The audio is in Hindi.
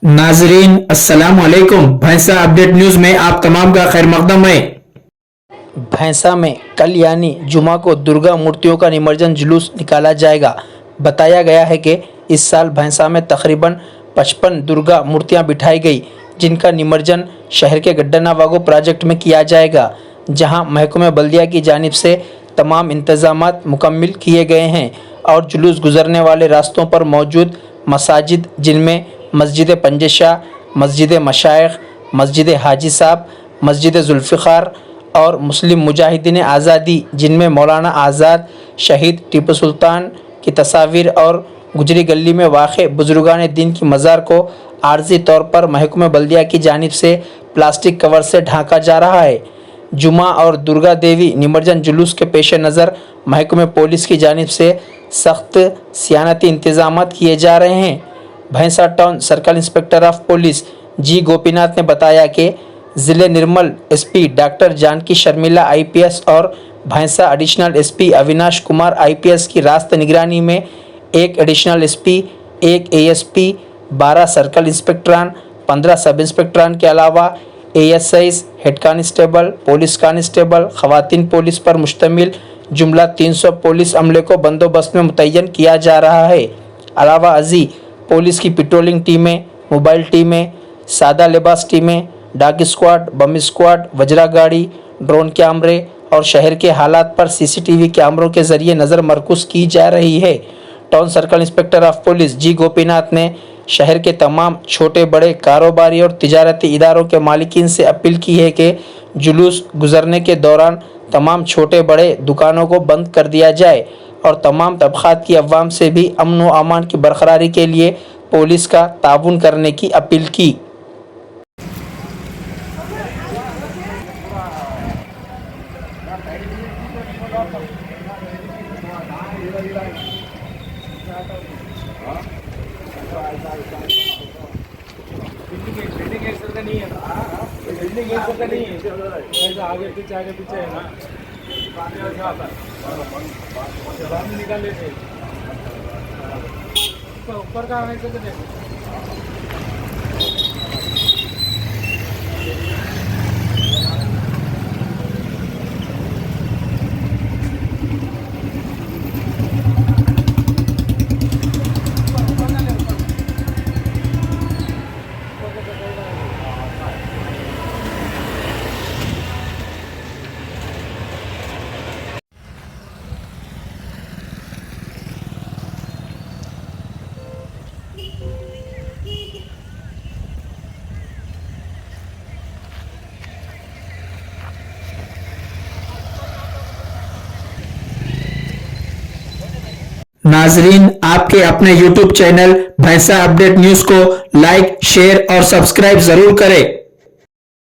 नाजरीन अस्सलाम वालेकुम। भैंसा अपडेट न्यूज़ में आप तमाम का खैर मकदम है। भैंसा में कल यानी जुमा को दुर्गा मूर्तियों का निमज्जन जुलूस निकाला जाएगा। बताया गया है कि इस साल भैंसा में तकरीबन 55 दुर्गा मूर्तियां बिठाई गई, जिनका निमज्जन शहर के गड्ढानावागो प्रोजेक्ट में किया जाएगा, जहां महकमे बल्दिया की जानिब से तमाम इंतजामात मुकम्मिल किए गए हैं और जुलूस गुजरने वाले रास्तों पर मौजूद मसाजिद, जिनमें मस्जिद पंजशाह, मस्जिद मशाइख, मस्जिद हाजी साहब, मस्जिद जुल्फ़िकार और मुस्लिम मुजाहिदीन आज़ादी, जिनमें मौलाना आज़ाद, शहीद टीपू सुल्तान की तस्वीर और गुजरी गली में वाक़ बुजुर्गान दीन की मज़ार को आर्जी तौर पर महकमे बल्दिया की जानिब से प्लास्टिक कवर से ढांका जा रहा है। जुमा और दुर्गा देवी निमज्जन जुलूस के पेश नज़र महकमे पुलिस की जानिब से सख्त सियानती इंतजाम किए जा रहे हैं। Bhainsa town circle inspector of police G Gopinath ने बताया कि ज़िले Nirmal SP doctor Janaki Sharmila IPS और Bhainsa additional SP Avinash Kumar IPS की रास्त निगरानी में एक एडिशनल एसपी, एक एएसपी, 12 सर्कल इंस्पेक्टरान, 15 सब इंस्पेक्टरान के अलावा ASIs, head constable, police constable, खवातीन पुलिस पर मुश्तमिल जुमला 300 पुलिस अमले को बंदोबस्त में मुतय्यन किया जा रहा है। अलावा अजी पुलिस की पेट्रोलिंग टीमें, मोबाइल टीमें, सादा लिबास टीमें, डाक स्क्वाड, बम स्क्वाड, वज्रा गाड़ी, ड्रोन कैमरे और शहर के हालात पर सीसीटीवी कैमरों के जरिए नज़र मरकूज़ की जा रही है। Town circle inspector of police G Gopinath ने शहर के तमाम छोटे बड़े कारोबारी और तिजारती इदारों के मालिकीन से अपील की है कि जुलूस गुजरने के दौरान तमाम छोटे बड़े दुकानों को बंद कर दिया जाए और तमाम तबक़ात की अवाम से भी अमन व अमान की बरकरारी के लिए पुलिस का ताउन करने की अपील की। आगे पीछे है ना, निकाल लेते ऊपर का आने से तो देखो। नाजरीन आपके अपने YouTube चैनल भैंसा अपडेट न्यूज़ को लाइक, शेयर और सब्सक्राइब जरूर करें।